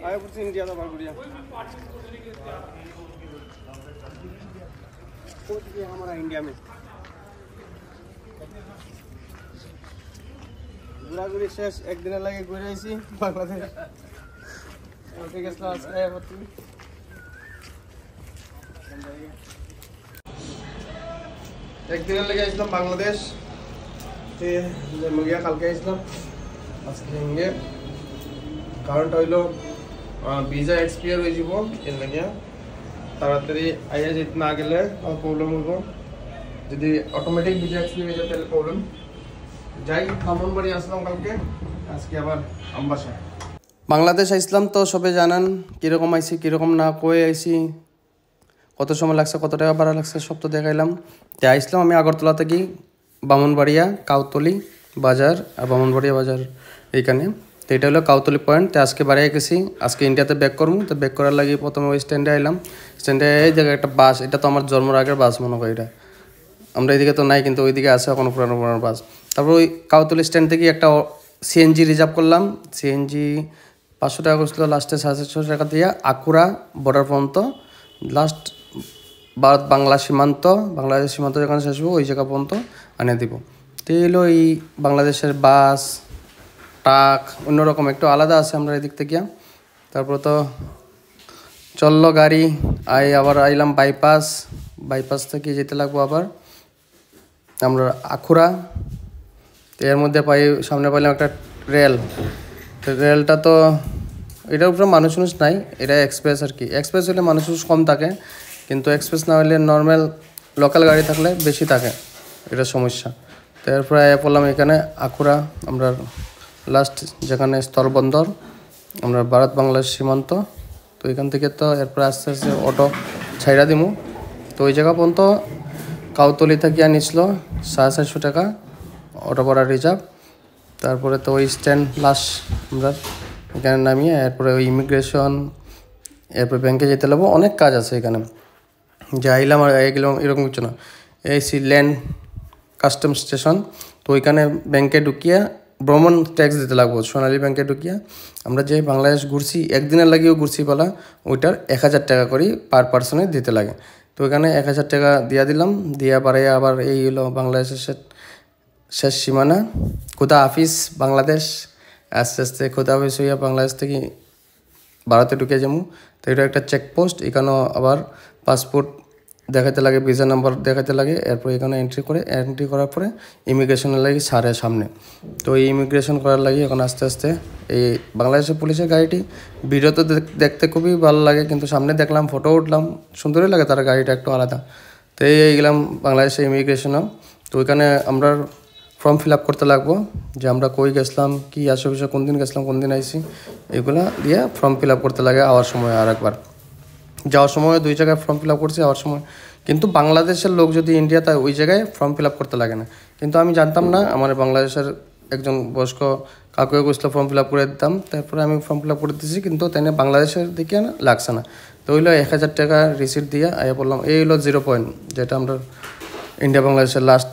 आया कुछ इंडिया का बाल गुड़िया पहुंच गया हमारा इंडिया में घोराघुरी शेष एक दिन लगे घुरे आइसी बांग्लादेश ओके गेसला আজকে আয়া পড়ছি एक दिन लगे आइছিলাম বাংলাদেশ তে মগিয়া কালকে আইছিলাম আজকে ইন্ডিয়া কারণটা হইলো ভিসা এক্সপায়ার হয়ে যাব এর লাগে তাড়াতাড়ি আইয়া যেতে না গেলে প্রবলেম হইব যদি অটোমেটিক ভিসা এক্সপায়ার হয়ে যায় তাহলে প্রবলেম যাই ব্রাহ্মণবাড়ি আসলাম কালকে আজকে আবার আমবাসা বাংলাদেশ আইছিলাম তো সবে জানান কিরকম আইছি কিরকম না কই আইছি কত সময় লাগছে কত টাকা ভাড়া লাগছে সব তো দেখাইলাম তে আইছিলাম আমি আগরতলা থেকে ব্রাহ্মণবাড়িয়া কাউতলি বাজার আর ব্রাহ্মণবাড়িয়া বাজার এইখানে তো এটা হলো কাউতলি পয়েন্ট তো আজকে বাড়িয়ে গেছি আজকে ইন্ডিয়াতে ব্যাক করবো তো ব্যাক করার লাগে প্রথমে ওই স্ট্যান্ডে আইলাম স্ট্যান্ডে এই জায়গায় একটা বাস এটা তো আমার জন্মের আগের বাস মনে হয় এটা আমরা এইদিকে তো নাই কিন্তু ওইদিকে আছে কোনো পুরানো পুরানো বাস তারপর ওই কাউতলি স্ট্যান্ড থেকে একটা সিএনজি রিজার্ভ করলাম সিএনজি 500 টাকা করছিল লাস্টে 750 টাকা দিয়ে আকুরা বর্ডার পর্যন্ত লাস্ট ভারত বাংলাদেশ সীমান্ত যেখানে শেষ হবো ওই জায়গা পর্যন্ত আনিয়ে দিব তো এলো এই বাংলাদেশের বাস ট্রাক অন্যরকম একটু আলাদা আছে আমরা এদিক থেকে তারপর তো চললো গাড়ি আবার আইলাম বাইপাস থেকে যেতে লাগবো আবার আমরা আখুরা তো এর মধ্যে সামনে পাইলাম একটা রেল তো রেলটা তো এটার উপরে মানুষ নাই এটা এক্সপ্রেস আর কি এক্সপ্রেস হলে মানুষ কম থাকে কিন্তু এক্সপ্রেস না হলে নর্মাল লোকাল গাড়ি থাকলে বেশি থাকে এটা সমস্যা তো এরপরে পড়লাম এখানে আখুরা আমরা লাস্ট যেখানে স্থলবন্দর আমরা ভারত বাংলাদেশ সীমান্ত তো এখান থেকে তো এরপরে আস্তে আস্তে অটো ছাইড়া দিমু তো ওই জায়গা পর্যন্ত কাউতলি থেকে নিছিল 450 টাকা অটো ভাড়া রিজার্ভ তারপরে তো ওই স্ট্যান্ড লাস্ট আমরা এখানে নামিয়ে এরপরে ওই ইমিগ্রেশন এরপরে ব্যাংকে যেতে লাগবো অনেক কাজ আছে এখানে যাইলাম আর গেলাম এরকম কিছু না এসি ল্যান্ড কাস্টম স্টেশন তো ওইখানে ব্যাংকে ঢুকিয়ে ভ্রমণ ট্যাক্স দিতে লাগবো সোনালী ব্যাংকে ঢুকিয়ে আমরা যে বাংলাদেশ ঘুরছি একদিনের লাগেও ঘুরছি বলা ওইটার 1000 টাকা করে পার পার্সনে দিতে লাগে তো ওইখানে 1000 টাকা দিয়া দিলাম দিয়া পারে আবার এই হলো বাংলাদেশের শেষ সীমানা খুদা হাফিজ বাংলাদেশ আস্তে আস্তে খুদা হাফিজ হইয়া বাংলাদেশ থেকে ভারতে ঢুকে যাবো তো এটা একটা চেকপোস্ট এখানেও আবার পাসপোর্ট দেখাতে লাগে ভিসা নাম্বার দেখাতে লাগে এরপর এখানে এন্ট্রি করার পরে ইমিগ্রেশনের লাগে সারের সামনে তো এই ইমিগ্রেশন করার লাগে এখন আস্তে আস্তে এই বাংলাদেশের পুলিশের গাড়িটি ভিডিও তো দেখতে খুবই ভালো লাগে কিন্তু সামনে দেখলাম ফটো উঠলাম সুন্দরই লাগে তার গাড়িটা একটু আলাদা তো এই গেলাম বাংলাদেশের ইমিগ্রেশনও তো ওইখানে আমরা ফর্ম ফিল আপ করতে লাগবো যে আমরা কই গেছিলাম কি আশেপাশে কোন দিন গেছিলাম কোন দিন আইসি এগুলা দিয়ে ফর্ম ফিল আপ করতে লাগে আওয়ার সময় আর একবার যাওয়ার সময় 2 জায়গায় ফর্ম ফিল আপ করছি আওয়ার সময় কিন্তু বাংলাদেশের লোক যদি ইন্ডিয়া তাই ওই জায়গায় ফর্ম ফিল আপ করতে লাগে না কিন্তু আমি জানতাম না আমার বাংলাদেশের একজন বয়স্ক কাকুকে গেছিলো ফর্ম ফিল আপ করে দিতাম তারপরে আমি ফর্ম ফিল আপ করে দিয়েছি কিন্তু তাই বাংলাদেশের দিকে না লাগছে না তো হইলো 1000 টাকা রিসিট দিয়ে আয়া বললাম এই হলো 0 পয়েন্ট যেটা আমরা ইন্ডিয়া বাংলাদেশের লাস্ট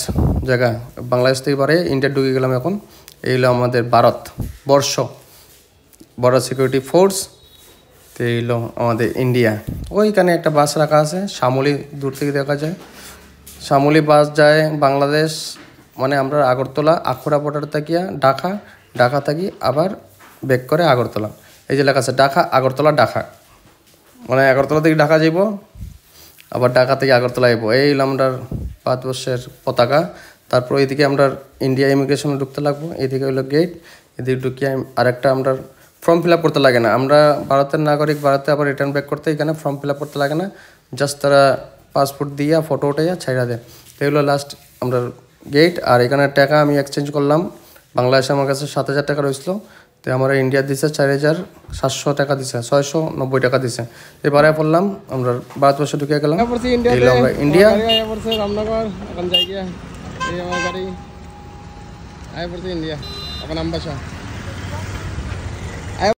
জায়গা বাংলাদেশ থেকে বাড়ে ইন্ডিয়া ঢুকে গেলাম এখন এই হলো আমাদের ভারতবর্ষ বর্ডার সিকিউরিটি ফোর্স তো এই হলো আমাদের ইন্ডিয়া ওইখানে একটা বাস রাখা আছে শ্যামলী দূর থেকে দেখা যায় শ্যামলী বাস যায় বাংলাদেশ মানে আমরা আগরতলা আখুরা বর্ডার থাকিয়া ঢাকা থাকি আবার ব্যাক করে আগরতলা এই যে লেখা আছে আগরতলা মানে আগরতলা থেকে ঢাকা যাইব আবার ঢাকা থেকে আগরতলা যাইব এই হলো আমরা ভারতবর্ষের পতাকা তারপর এইদিকে আমরা ইন্ডিয়া ইমিগ্রেশনে ঢুকতে লাগবো এইদিকে হলো গেট এদিকে ঢুকিয়ে আরেকটা আমরা ফর্ম ফিল আপ করতে লাগে না আমরা ভারতের নাগরিক ভারতে আবার রিটার্ন ব্যাক করতে এখানে ফর্ম ফিল আপ করতে লাগে না জাস্ট তারা পাসপোর্ট দিয়া ফটো উঠাইয়া ছাইড়া দেয় তো এগুলো লাস্ট আমরা গেট আর এখানে টাকা আমি এক্সচেঞ্জ করলাম বাংলাদেশে আমার কাছে 7000 টাকা রয়েছিল তো আমরা ইন্ডিয়া দিছে 4700 টাকা দিছে 690 টাকা দিছে এবারে পড়লাম আমরা ভারতবর্ষে ঢুকে গেলাম ইন্ডিয়া রামনগর এখন যাই গিয়া এই আমার গাড়ি আয় পড়ছে ইন্ডিয়া এখন আমবাসা